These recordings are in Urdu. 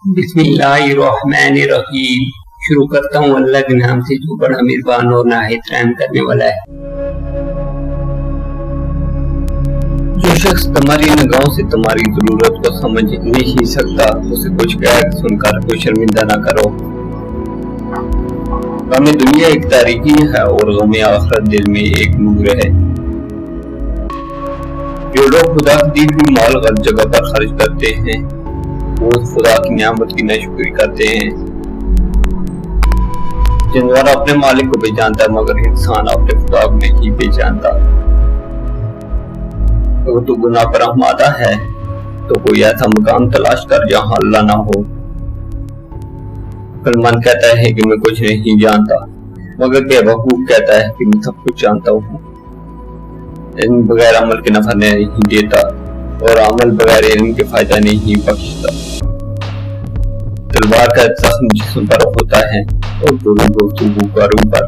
بسم اللہ الرحمن الرحیم۔ شروع کرتا ہوں اللہ کے نام سے جو بڑا مہربان اور نہایت رحم کرنے والا ہے۔ جو شخص تمہاری نگاہوں سے تمہاری ضرورت کو سمجھ نہیں سکتا اسے کچھ کہہ سن کر کوئی شرمندہ نہ کرو۔ غم دنیا ایک تاریکی ہے اور غم آخرت دل میں ایک نور ہے۔ جو لوگ خدا کی دی ہوئی مال غلط جگہ پر خرچ کرتے ہیں وہ خدا کی نعمت کی ناشکری کرتے ہیں۔ جانور اپنے مالک کو پہچانتا ہے مگر انسان اپنے خدا کو نہیں پہچانتا۔ اگر تو گناہ پر آمادہ ہے تو کوئی ایسا مقام تلاش کر جہاں اللہ نہ ہو۔ عقل مند کہتا ہے کہ میں کچھ نہیں جانتا مگر بے وقوف کہتا ہے کہ میں سب کچھ جانتا ہوں۔ علم بغیر عمل کے نفع نہیں دیتا اور عمل بغیر علم کے فائدہ نہیں بخشتا۔ تلوار کا زخم جسم پر ہوتا ہے اور گفتگو کا روح پر۔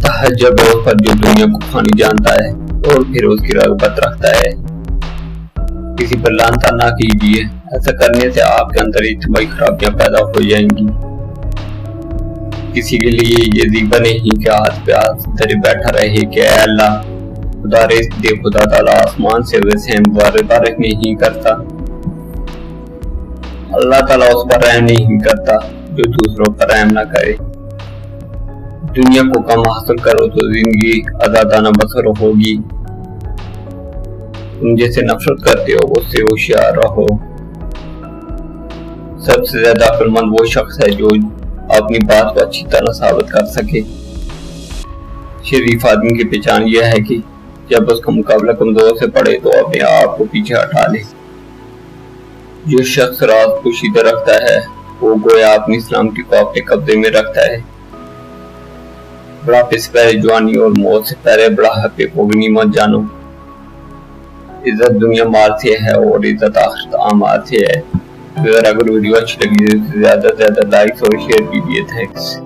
تحجب ہے اس پر جو دنیا کو کھانی جانتا ہے اور پھر اس کی رغبت رکھتا ہے۔ کسی پر لعنت نہ کیجیے، ایسا کرنے سے آپ کے اندر اجتماعی خرابیاں پیدا ہو جائیں گی۔ کسی کے لیے یہ ذیبہ نہیں کہ ہاتھ پہ ہاتھ دھرے بیٹھا رہے کہ اے اللہ خدا رزق دے۔ خدا تعالیٰ آسمان سے ویسے بارش نہیں کرتا۔ اللہ تعالیٰ اس پر رحم نہیں کرتا جو دوسروں پر رحم نہ کرے۔ دنیا کو کم حاصل کرو تو زندگی آزادانہ بسر ہوگی۔ تم جیسے نفرت کرتے ہو اس سے ہوشیار رہو۔ سب سے زیادہ عقل مند وہ شخص ہے جو اپنی بات کو اچھی طرح ثابت کر سکے۔ شریف آدمی کی پہچان یہ ہے کہ جب اس کا مقابلہ کمزور سے پڑے تو اپنے آپ کو پیچھے ہٹا لے۔ جو شخص راز پوشیدہ رکھتا ہے وہ گویا اپنی سلامتی کو اپنے قبضے میں رکھتا ہے۔ بڑھاپے سے پہلے جوانی اور موت سے پہلے بڑھاپے کو غنیمت جانو۔ عزت دنیا مال سے ہے اور عزت آخرت اعمال سے ہے۔ اگر ویڈیو اچھی لگی تو زیادہ سے زیادہ لائک اور شیئر کیجیے۔ تھینکس۔